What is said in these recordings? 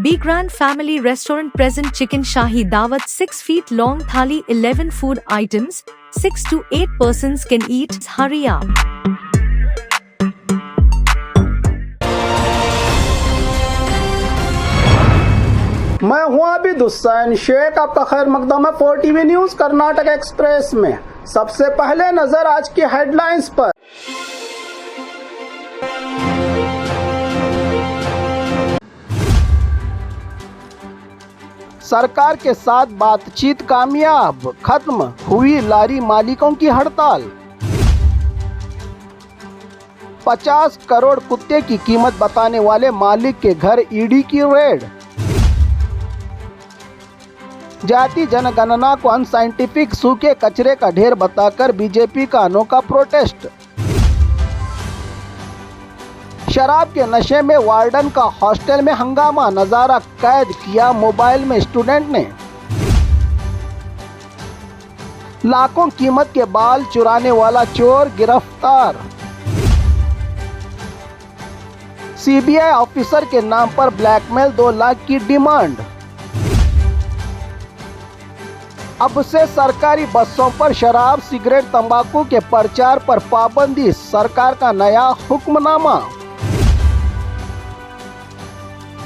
Be Grand Family Restaurant present chicken shahi dawat 6 feet long thali 11 food items, 6 to 8 persons can eat. Hurry up. मैं हूं आबिद हुसैन शेख, आपका खैर मकदम है 4TV news Karnataka express में। सबसे पहले नजर आज की हेडलाइंस पर। सरकार के साथ बातचीत कामयाब, खत्म हुई लारी मालिकों की हड़ताल। 50 करोड़ कुत्ते की कीमत बताने वाले मालिक के घर ईडी की रेड। जाति जनगणना को अनसाइंटिफिक सूखे कचरे का ढेर बताकर बीजेपी का अनोखा प्रोटेस्ट। शराब के नशे में वार्डन का हॉस्टल में हंगामा, नजारा कैद किया मोबाइल में स्टूडेंट ने। लाखों कीमत के बाल चुराने वाला चोर गिरफ्तार। सीबीआई ऑफिसर के नाम पर ब्लैकमेल 2 लाख की डिमांड। अब से सरकारी बसों पर शराब, सिगरेट, तंबाकू के प्रचार पर पाबंदी, सरकार का नया हुक्मनामा।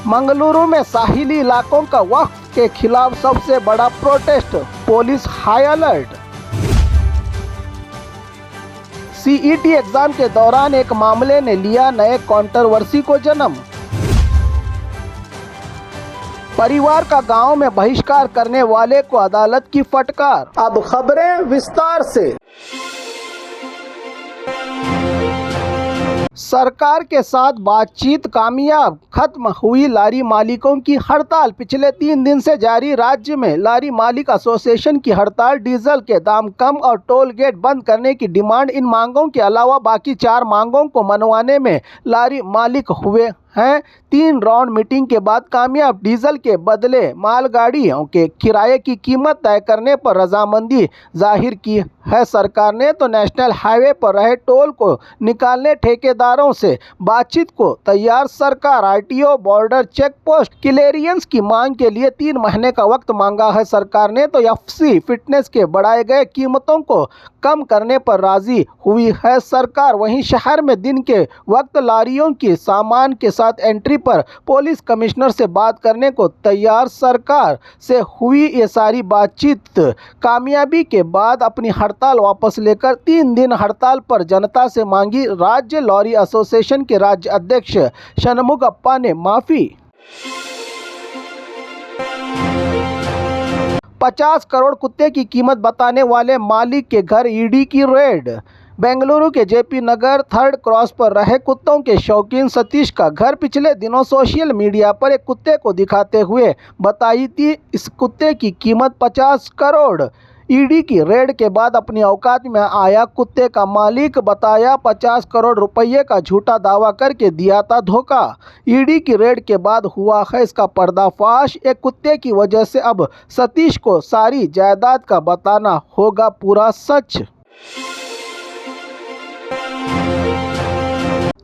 मंगलुरु में साहिली इलाकों का वक्फ के खिलाफ सबसे बड़ा protest, police high alert. CET exam के दौरान एक मामले ने लिया नए कंट्रोवर्सी को जन्म। परिवार का गांव में बहिष्कार करने वाले को अदालत की फटकार। अब खबरें विस्तार से। सरकार के साथ बातचीत कामयाब, खत्म हुई लारी मालिकों की हड़ताल। पिछले 3 दिन से जारी राज्य में लारी मालिक एसोसिएशन की हड़ताल। डीजल के दाम कम और टोल गेट बंद करने की डिमांड। इन मांगों के अलावा बाकी 4 मांगों को मनवाने में लारी मालिक हुए हैं 3 राउंड मीटिंग के बाद कामयाब। डीजल के बदले मालगाड़ियों के किराए की कीमत तय करने पर रजामंदी जाहिर की है सरकार ने, तो नेशनल हाईवे पर रहे टोल को निकालने ठेकेदारों से बातचीत को तैयार सरकार। RTO, border check post, clearance की मांग के लिए 3 महीने का वक्त मांगा है सरकार ने, तो एफसी फिटनेस के बढ़ाए गए कीमतों को कम करने पर राजी हुई है सरकार। वहीं शहर में दिन के वक्त लारियों की सामान के साथ एंट्री पर पुलिस कमिश्नर से बात करने को तैयार सरकार से हुई ये सारी बातचीत। कामयाबी के बाद अपनी हड़ताल वापस लेकर 3 दिन हड़ताल पर जनता से मांगी राज्य लॉरी एसोसिएशन के राज्य अध्यक्ष षणमुगप्पा ने माफी। 50 करोड़ कुत्ते की कीमत बताने वाले मालिक के घर ईडी की रेड। बेंगलुरु के जेपी नगर 3rd क्रॉस पर रहे कुत्तों के शौकीन सतीश का घर पिछले दिनों सोशल मीडिया पर एक कुत्ते को दिखाते हुए बताई थी। इस कुत्ते की कीमत 50 करोड़। ईडी की रेड के बाद अपनी औकात में आया कुत्ते का मालिक बताया 50 करोड़ रुपये का झूठा दावा करके दिया था धोखा। ईडी की रेड के बाद हुआ है इसका पर्दाफाश। एक कुत्ते की वजह से अब सतीश को सारी जायदाद का बताना होगा पूरा सच।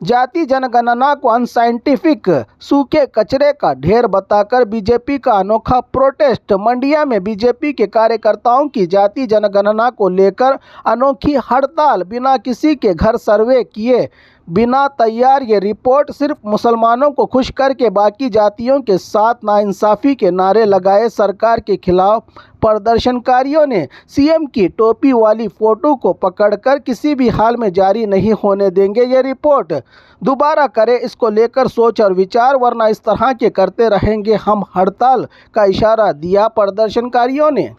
जाति जनगणना को अनसाइंटिफिक सूखे कचरे का ढेर बताकर बीजेपी का अनोखा प्रोटेस्ट। मंडिया में बीजेपी के कार्यकर्ताओं की जाति जनगणना को लेकर अनोखी हड़ताल। बिना किसी के घर सर्वे किए, बिना तैयार ये रिपोर्ट, सिर्फ मुसलमानों को खुश करके बाकी जातियों के साथ नाइंसाफ़ी के नारे लगाए सरकार के खिलाफ प्रदर्शनकारियों ने सीएम की टोपी वाली फोटो को पकड़कर किसी भी हाल में जारी नहीं होने देंगे ये रिपोर्ट। दोबारा करें इसको लेकर सोच और विचार, वरना इस तरह के करते रहेंगे हम हड़ताल का इशारा दिया प्रदर्शनकारियों ने।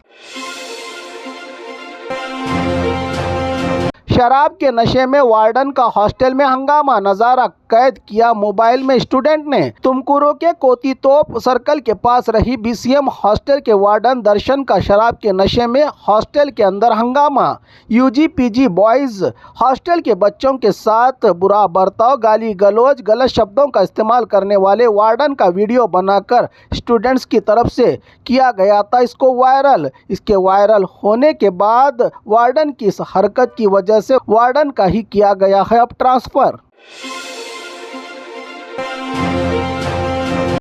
शराब के नशे में वार्डन का हॉस्टल में हंगामा, नजारा कैद किया मोबाइल में स्टूडेंट ने। तुमकुरू के कोतीतोप सर्कल के पास रही बीसीएम हॉस्टल के वार्डन दर्शन का शराब के नशे में हॉस्टल के अंदर हंगामा। यूजी पीजी बॉयज हॉस्टल के बच्चों के साथ बुरा बर्ताव, गाली गलौज, गलत शब्दों का इस्तेमाल करने वाले वार्डन का वीडियो बनाकर स्टूडेंट्स की तरफ से किया गया था इसको वायरल। इसके वायरल होने के बाद वार्डन की इस हरकत की वजह से वार्डन का ही किया गया है अब ट्रांसफर।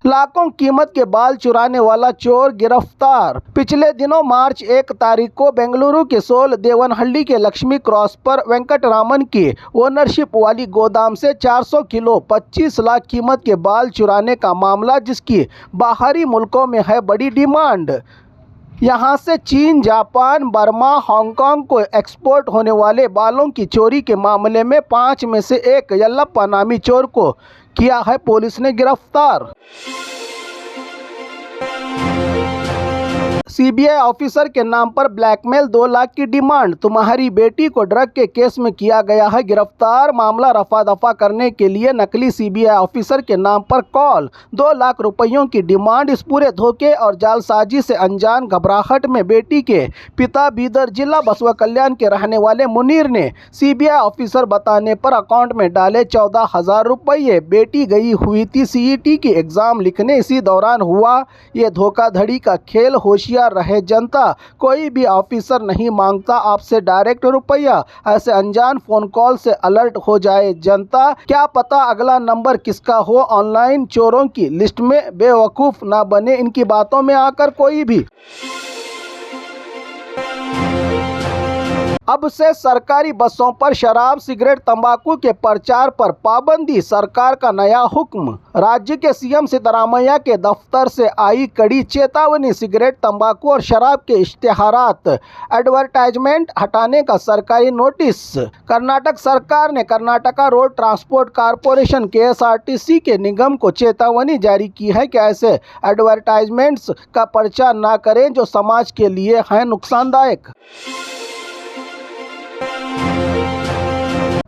लाखों कीमत के बाल चुराने वाला चोर गिरफ्तार। पिछले दिनों मार्च 1 तारीख को बेंगलुरु के सोल देवनहल्ली के लक्ष्मी क्रॉस पर वेंकटरामन की ओनरशिप वाली गोदाम से 400 किलो 25 लाख कीमत के बाल चुराने का मामला, जिसकी बाहरी मुल्कों में है बड़ी डिमांड। यहाँ से चीन, जापान, बर्मा, हांगकांग को एक्सपोर्ट होने वाले बालों की चोरी के मामले में 5 में से एक यल्लप्पा नामी चोर को किया है पुलिस ने गिरफ्तार। सीबीआई ऑफिसर के नाम पर ब्लैकमेल 2 लाख की डिमांड। तुम्हारी बेटी को ड्रग के केस में किया गया है गिरफ्तार। मामला रफा दफा करने के लिए नकली सीबीआई ऑफिसर के नाम पर कॉल, 2 लाख रुपयों की डिमांड। इस पूरे धोखे और जालसाजी से अनजान घबराहट में बेटी के पिता बीदर जिला बसवा कल्याण के रहने वाले मुनीर ने सीबीआई ऑफिसर बताने पर अकाउंट में डाले 14,000 रुपये। बेटी गई हुई थी सीईटी की एग्जाम लिखने, इसी दौरान हुआ ये धोखाधड़ी का खेल। होशियार रहे जनता, कोई भी ऑफिसर नहीं मांगता आपसे डायरेक्ट रुपया। ऐसे अनजान फोन कॉल से अलर्ट हो जाए जनता, क्या पता अगला नंबर किसका हो। ऑनलाइन चोरों की लिस्ट में बेवकूफ ना बने इनकी बातों में आकर कोई भी। अब से सरकारी बसों पर शराब, सिगरेट, तंबाकू के प्रचार पर पाबंदी, सरकार का नया हुक्म। राज्य के सीएम सिद्धरामैया के दफ्तर से आई कड़ी चेतावनी। सिगरेट, तंबाकू और शराब के इश्तेहारात, एडवर्टाइजमेंट हटाने का सरकारी नोटिस। कर्नाटक सरकार ने Karnataka road transport corporation KSRTC के निगम को चेतावनी जारी की है कि ऐसे एडवर्टाइजमेंट्स का प्रचार न करें जो समाज के लिए हैं नुकसानदायक।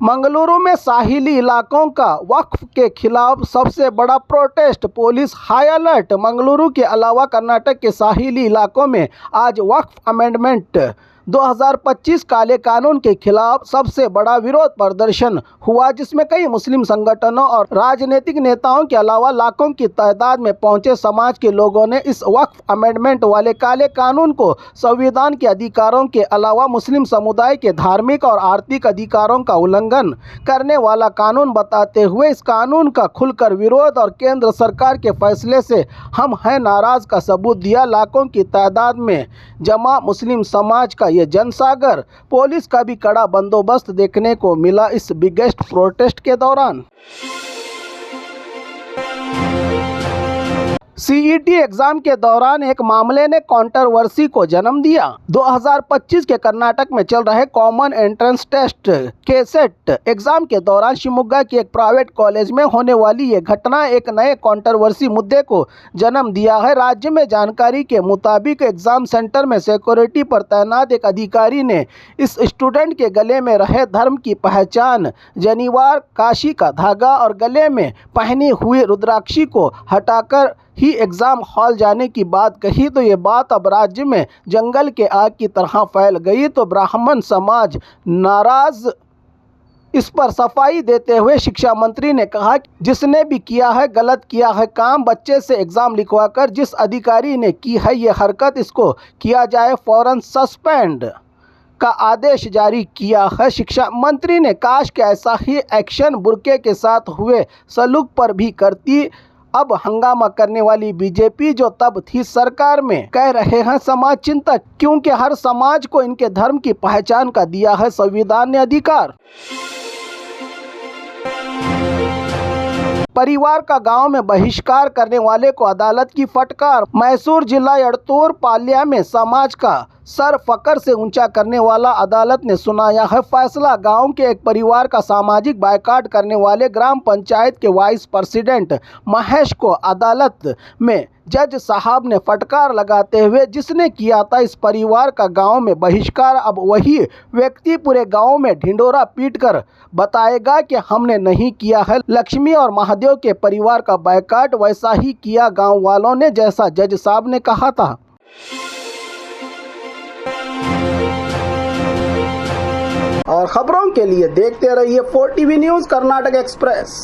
मंगलुरु में साहिली इलाकों का वक्फ के खिलाफ सबसे बड़ा protest, police high alert. Mangaluru के अलावा कर्नाटक के साहिली इलाकों में आज वक्फ अमेंडमेंट 2025 काले कानून के खिलाफ सबसे बड़ा विरोध प्रदर्शन हुआ, जिसमें कई मुस्लिम संगठनों और राजनीतिक नेताओं के अलावा लाखों की तादाद में पहुंचे समाज के लोगों ने इस वक्फ अमेंडमेंट वाले काले कानून को संविधान के अधिकारों के अलावा मुस्लिम समुदाय के धार्मिक और आर्थिक अधिकारों का उल्लंघन करने वाला कानून बताते हुए इस कानून का खुलकर विरोध और केंद्र सरकार के फैसले से हम हैं नाराज का सबूत दिया। लाखों की तादाद में जमा मुस्लिम समाज का ये जनसागर, पुलिस का भी कड़ा बंदोबस्त देखने को मिला इस बिगेस्ट प्रोटेस्ट के दौरान। सीईटी एग्जाम के दौरान एक मामले ने कंट्रोवर्सी को जन्म दिया। 2025 के कर्नाटक में चल रहे common entrance test KCET exam के दौरान शिवमोगा के एक प्राइवेट कॉलेज में होने वाली ये घटना एक नए कंट्रोवर्सी मुद्दे को जन्म दिया है। राज्य में जानकारी के मुताबिक एग्जाम सेंटर में सिक्योरिटी पर तैनात एक अधिकारी ने इस स्टूडेंट के गले में रहे धर्म की पहचान, जनीवार, काशी का धागा और गले में पहनी हुई रुद्राक्षी को हटाकर ही एग्जाम हॉल जाने की बात कही। तो ये बात अब राज्य में जंगल के आग की तरह फैल गई। तो ब्राह्मण समाज नाराज। इस पर सफाई देते हुए शिक्षा मंत्री ने कहा कि जिसने भी किया है गलत किया है काम। बच्चे से एग्जाम लिखवाकर जिस अधिकारी ने की है ये हरकत, इसको किया जाए फौरन सस्पेंड का आदेश जारी किया है शिक्षा मंत्री ने। काश के ऐसा ही एक्शन बुर्के के साथ हुए सलूक पर भी करती। अब हंगामा करने वाली बीजेपी जो तब थी सरकार में, कह रहे हैं समाज चिंतक, क्योंकि हर समाज को इनके धर्म की पहचान का दिया है संविधान ने अधिकार। परिवार का गांव में बहिष्कार करने वाले को अदालत की फटकार। मैसूर जिला एड़तूर पाल्या में समाज का सर फकर से ऊंचा करने वाला अदालत ने सुनाया है फैसला। गांव के एक परिवार का सामाजिक बायकाट करने वाले ग्राम पंचायत के वाइस प्रेसिडेंट महेश को अदालत में जज साहब ने फटकार लगाते हुए जिसने किया था इस परिवार का गांव में बहिष्कार, अब वही व्यक्ति पूरे गांव में ढिंडोरा पीटकर बताएगा कि हमने नहीं किया है। लक्ष्मी और महादेव के परिवार का बायकाट वैसा ही किया गांव वालों ने जैसा जज साहब ने कहा था। और खबरों के लिए देखते रहिए 4TV न्यूज़ कर्नाटक एक्सप्रेस।